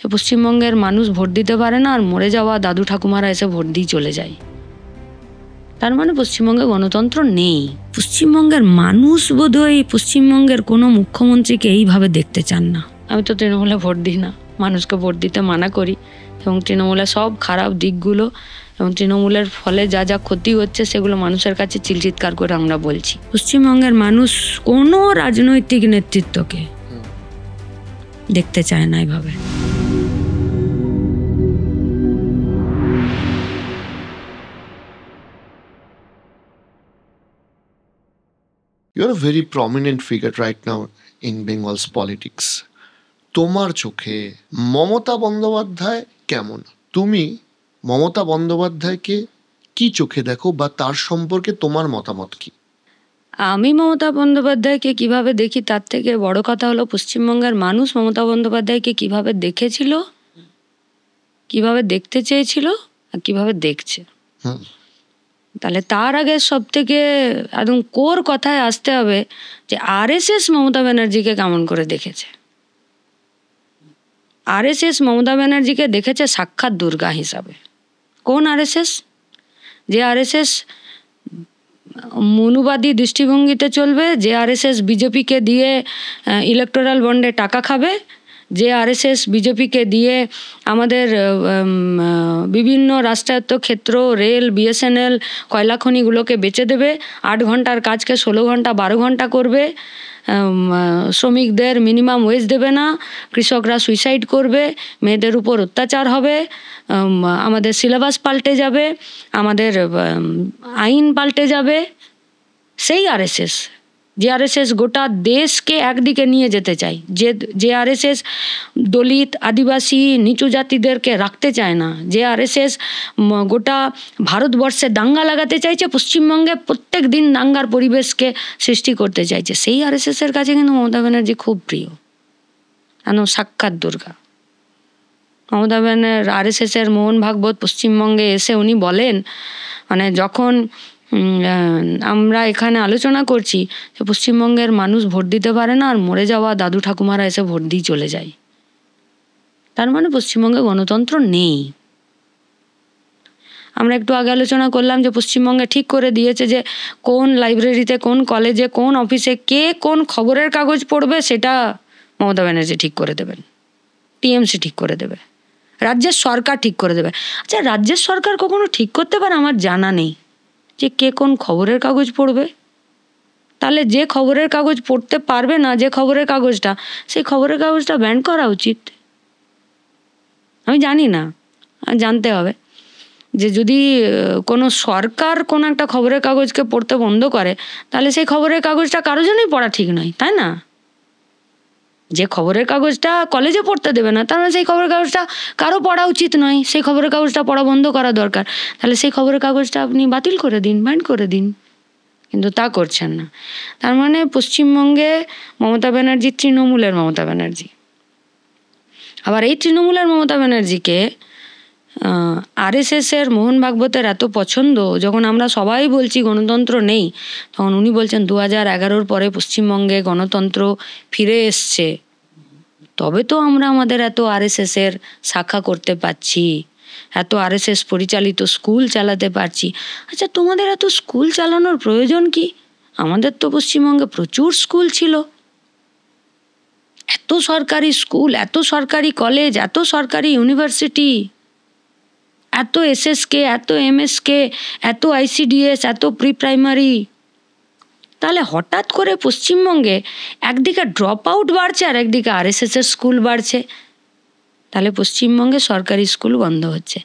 যে পশ্চিমবঙ্গের মানুষ ভোট দিতে পারে না আর মরে যাওয়া দাদু ঠাকুমারা এসে ভোট দিয়ে চলে যায়, তার মানে পশ্চিমবঙ্গে গণতন্ত্র নেই। পশ্চিমবঙ্গের মানুষ বোধহয় পশ্চিমবঙ্গের কোনো মুখ্যমন্ত্রীকে এইভাবে দেখতে চান না। আমি তো তৃণমূলে ভোট দিই না, মানুষকে ভোট দিতে মানা করি, এবং তৃণমূলের সব খারাপ দিকগুলো এবং তৃণমূলের ফলে যা যা ক্ষতি হচ্ছে সেগুলো মানুষের কাছে চিৎকার করে আমরা বলছি। পশ্চিমবঙ্গের মানুষ কোনো রাজনৈতিক নেতৃত্বকে দেখতে চায় না এভাবে। You're a very prominent figure right now in Bengal's politics. তোমার চোখে মমতা বন্দ্যোপাধ্যায় কেমন? তুমি মমতা বন্দ্যোপাধ্যায়কে কি চোখে দেখো বা তার সম্পর্কে তোমার মতামত কি? আমি মমতা বন্দ্যোপাধ্যায়কে কিভাবে দেখি তার থেকে বড় কথা হলো পশ্চিমবঙ্গের মানুষ মমতা বন্দ্যোপাধ্যায়কে কিভাবে দেখেছিল, কিভাবে দেখতে চেয়েছিল আর কিভাবে দেখছে। তাহলে তার আগে সব থেকে একদম কোর কথায় আসতে হবে যে আরএসএস মমতা ব্যানার্জিকে কেমন করে দেখেছে। আরএসএস মমতা ব্যানার্জিকে দেখেছে সাক্ষাৎ দুর্গা হিসাবে। কোন আরএসএস? যে আরএসএস মনুবাদী দৃষ্টিভঙ্গিতে চলবে, যে আরএসএস বিজেপিকে দিয়ে ইলেকটোরাল বন্ডে টাকা খাবে, যে আরএসএস বিজেপিকে দিয়ে আমাদের বিভিন্ন রাষ্ট্রায়ত্ত ক্ষেত্র, রেল, বিএসএনএল, কয়লা খনিগুলোকে বেচে দেবে, 8 ঘন্টার কাজকে 16 ঘন্টা 12 ঘন্টা করবে, শ্রমিকদের মিনিমাম ওয়েজ দেবে না, কৃষকরা সুইসাইড করবে, মেয়েদের উপর অত্যাচার হবে, আমাদের সিলেবাস পাল্টে যাবে, আমাদের আইন পাল্টে যাবে। সেই আরএসএস, যে আরএসএস গোটা দেশকে একদিকে নিয়ে যেতে চায়, যে আরএসএস দলিত, আদিবাসী, নিচু জাতিদেরকে রাখতে চায় না, যে আরএসএস গোটা ভারতবর্ষে দাঙ্গা লাগাতে চাইছে, পশ্চিমবঙ্গে প্রত্যেক দিন দাঙ্গার পরিবেশকে সৃষ্টি করতে চাইছে, সেই আরএসএসের কাছে কিন্তু মমতা ব্যানার্জি খুব প্রিয়। কেন? সাক্ষাৎ দুর্গা। মমতা ব্যানার্জি আরএসএসের মোহন ভাগবত পশ্চিমবঙ্গে এসে উনি বলেন, মানে যখন আমরা এখানে আলোচনা করছি যে পশ্চিমবঙ্গের মানুষ ভোট দিতে পারে না আর মরে যাওয়া দাদু ঠাকুমারা এসে ভোট দিয়ে চলে যায়, তার মানে পশ্চিমবঙ্গে গণতন্ত্র নেই। আমরা একটু আগে আলোচনা করলাম যে পশ্চিমবঙ্গে ঠিক করে দিয়েছে যে কোন লাইব্রেরিতে, কোন কলেজে, কোন অফিসে কে কোন খবরের কাগজ পড়বে সেটা মমতা ব্যানার্জি ঠিক করে দেবেন, টিএমসি ঠিক করে দেবে, রাজ্যের সরকার ঠিক করে দেবে। আচ্ছা, রাজ্যের সরকার কখনো ঠিক করতে পারে? আমার জানা নেই যে কে কোন খবরের কাগজ পড়বে। তাহলে যে খবরের কাগজ পড়তে পারবে না, যে খবরের কাগজটা, সেই খবরের কাগজটা ব্যান করা উচিত। আমি জানি না, জানতে হবে যে যদি কোনো সরকার কোনো একটা খবরের কাগজকে পড়তে বন্ধ করে তাহলে সেই খবরের কাগজটা কারো জন্যই পড়া ঠিক নয়, তাই না? যে খবরের কাগজটা কলেজে পড়তে দেবে না তার মানে সেই খবরের কাগজটা কারো পড়া উচিত নয়, সেই খবরের কাগজটা পড়া বন্ধ করা দরকার। তাহলে সেই খবরের কাগজটা আপনি বাতিল করে দিন, ব্যান করে দিন, কিন্তু তা করছেন না। তার মানে পশ্চিমবঙ্গে মমতা ব্যানার্জি তৃণমূলের মমতা ব্যানার্জি। আবার এই তৃণমূলের মমতা ব্যানার্জিকে আরএসএসের মোহন ভাগবতের এত পছন্দ, যখন আমরা সবাই বলছি গণতন্ত্র নেই, তখন উনি বলছেন 2011-র পরে পশ্চিমবঙ্গে গণতন্ত্র ফিরে এসছে, তবে তো আমরা আমাদের এত আরএসএসের শাখা করতে পারছি, এত আরএসএস পরিচালিত স্কুল চালাতে পারছি। আচ্ছা, তোমাদের এত স্কুল চালানোর প্রয়োজন কি? আমাদের তো পশ্চিমবঙ্গে প্রচুর স্কুল ছিল, এত সরকারি স্কুল, এত সরকারি কলেজ, এত সরকারি ইউনিভার্সিটি, এত এসএসকে, এত এমএসকে, এত আইসিডিএস, এত প্রি প্রাইমারি। তাহলে হঠাৎ করে পশ্চিমবঙ্গে একদিকে ড্রপ আউট বাড়ছে আর একদিকে আরএসএসের স্কুল বাড়ছে, তাহলে পশ্চিমবঙ্গে সরকারি স্কুল বন্ধ হচ্ছে।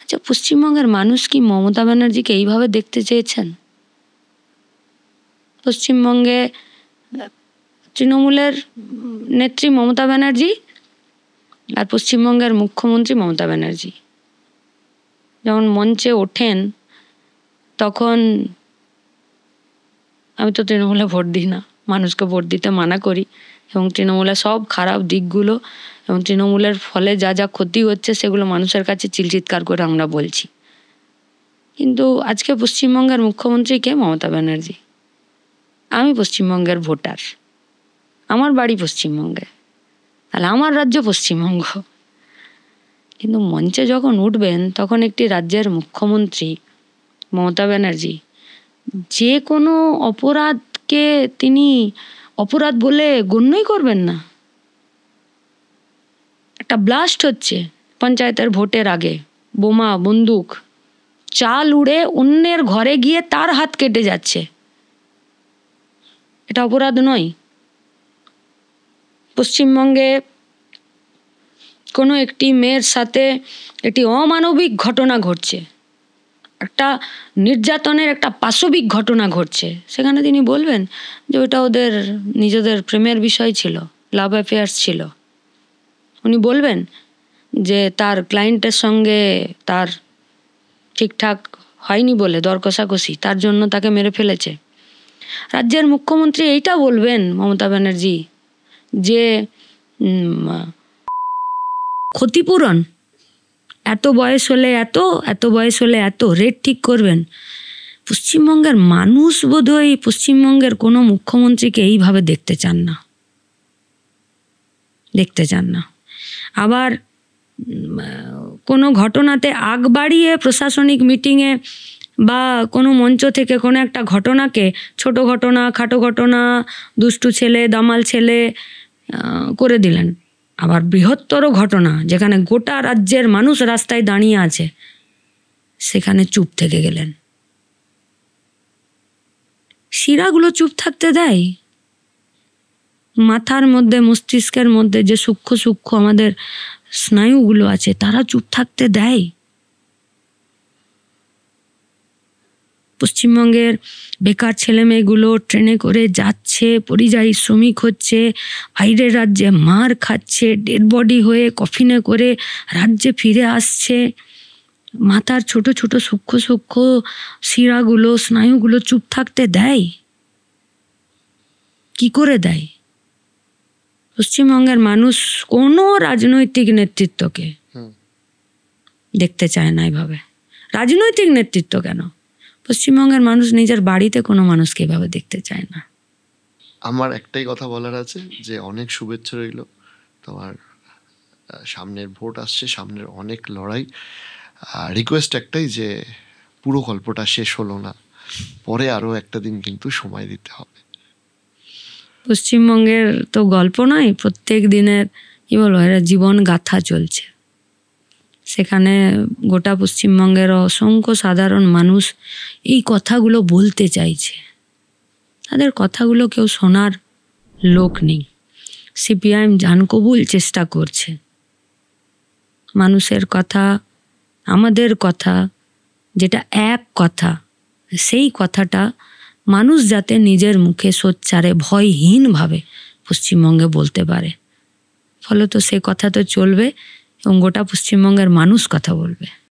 আচ্ছা, পশ্চিমবঙ্গের মানুষ কি মমতা ব্যানার্জিকে এইভাবে দেখতে চেয়েছেন? পশ্চিমবঙ্গে তৃণমূলের নেত্রী মমতা ব্যানার্জি আর পশ্চিমবঙ্গের মুখ্যমন্ত্রী মমতা ব্যানার্জি যখন মঞ্চে ওঠেন তখন, আমি তো তৃণমূলে ভোট দিই না, মানুষকে ভোট দিতে মানা করি, এবং তৃণমূলের সব খারাপ দিকগুলো এবং তৃণমূলের ফলে যা যা ক্ষতি হচ্ছে সেগুলো মানুষের কাছে চিৎকার করে আমরা বলছি। কিন্তু আজকে পশ্চিমবঙ্গের মুখ্যমন্ত্রী কে? মমতা ব্যানার্জি। আমি পশ্চিমবঙ্গের ভোটার, আমার বাড়ি পশ্চিমবঙ্গে, তাহলে আমার রাজ্য পশ্চিমবঙ্গ, কিন্তু মঞ্চে যখন উঠবেন তখন একটি রাজ্যের মুখ্যমন্ত্রী মমতা ব্যানার্জি যে কোনো অপরাধকে তিনি অপরাধ বলে গণ্যই করবেন না। একটা ব্লাস্ট হচ্ছে পঞ্চায়েতের ভোটের আগে, বোমা বন্দুক, চাল উড়ে অন্যের ঘরে গিয়ে তার হাত কেটে যাচ্ছে, এটা অপরাধ নয়? পশ্চিমবঙ্গে কোনো একটি মেয়ের সাথে একটি অমানবিক ঘটনা ঘটছে, একটা নির্যাতনের একটা পাশবিক ঘটনা ঘটছে, সেখানে তিনি বলবেন যে ওটা ওদের নিজেদের প্রেমের বিষয় ছিল, লাভ অ্যাফেয়ার্স ছিল? উনি বলবেন যে তার ক্লায়েন্টের সঙ্গে তার ঠিকঠাক হয়নি বলে দর কষাকষি, তার জন্য তাকে মেরে ফেলেছে? রাজ্যের মুখ্যমন্ত্রী এইটা বলবেন মমতা ব্যানার্জি যে ক্ষতিপূরণ এত বয়স হলে এত বয়স হলে এত রেট ঠিক করবেন? পশ্চিমবঙ্গের মানুষ বোধহয় পশ্চিমবঙ্গের কোনো মুখ্যমন্ত্রীকে এইভাবে দেখতে চান না। আবার কোনো ঘটনাতে আগ বাড়িয়ে প্রশাসনিক মিটিংয়ে বা কোনো মঞ্চ থেকে কোনো একটা ঘটনাকে ছোট ঘটনা, খাটো ঘটনা, দুষ্টু ছেলে, দামাল ছেলে করে দিলেন। আবার বৃহত্তর ঘটনা যেখানে গোটা রাজ্যের মানুষ রাস্তায় দাঁড়িয়ে আছে, সেখানে চুপ থেকে গেলেন। শিরাগুলো চুপ থাকতে দেয়? মাথার মধ্যে, মস্তিষ্কের মধ্যে যে সূক্ষ্ম আমাদের স্নায়ুগুলো আছে, তারা চুপ থাকতে দেয়? পশ্চিমবঙ্গের বেকার ছেলে মেয়েগুলো ট্রেনে করে যাচ্ছে, পরিযায়ী শ্রমিক হচ্ছে, বাইরের রাজ্যে মার খাচ্ছে, ডেড বডি হয়ে কফিনে করে রাজ্যে ফিরে আসছে। মাথার ছোট ছোট সূক্ষ্ম শিরাগুলো, স্নায়ুগুলো চুপ থাকতে দেয়? কি করে দেয়? পশ্চিমবঙ্গের মানুষ কোনো রাজনৈতিক নেতৃত্বকে দেখতে চায় না এভাবে। রাজনৈতিক নেতৃত্ব কেন, পশ্চিমবঙ্গের মানুষ নিজের বাড়িতে কোনো মানুষকে এভাবে দেখতে চায় না। আমার একটাই কথা বলার আছে যে অনেক শুভেচ্ছা রইল। তোমার সামনের ভোট আসছে, সামনের অনেক লড়াই। রিকোয়েস্ট একটাই যে পুরো গল্পটা শেষ হলো না, পরে আরও একটা দিন কিন্তু সময় দিতে হবে। পশ্চিমবঙ্গের তো গল্প নয়, প্রত্যেক দিনের কি বলবো, এরা জীবন গাথা চলছে। সেখানে গোটা পশ্চিমবঙ্গের অসংখ্য সাধারণ মানুষ এই কথাগুলো বলতে চাইছে, তাদের কথাগুলো কেউ শোনার লোক নেই। সিপিআইএম জানকবুল চেষ্টা করছে মানুষের কথা, আমাদের কথা, যেটা এক কথা, সেই কথাটা মানুষ যাতে নিজের মুখে সোচ্চারে ভয়হীনভাবে পশ্চিমবঙ্গে বলতে পারে। ফলত সে কথা তো চলবে এবং গোটা পশ্চিমবঙ্গের মানুষ কথা বলবে।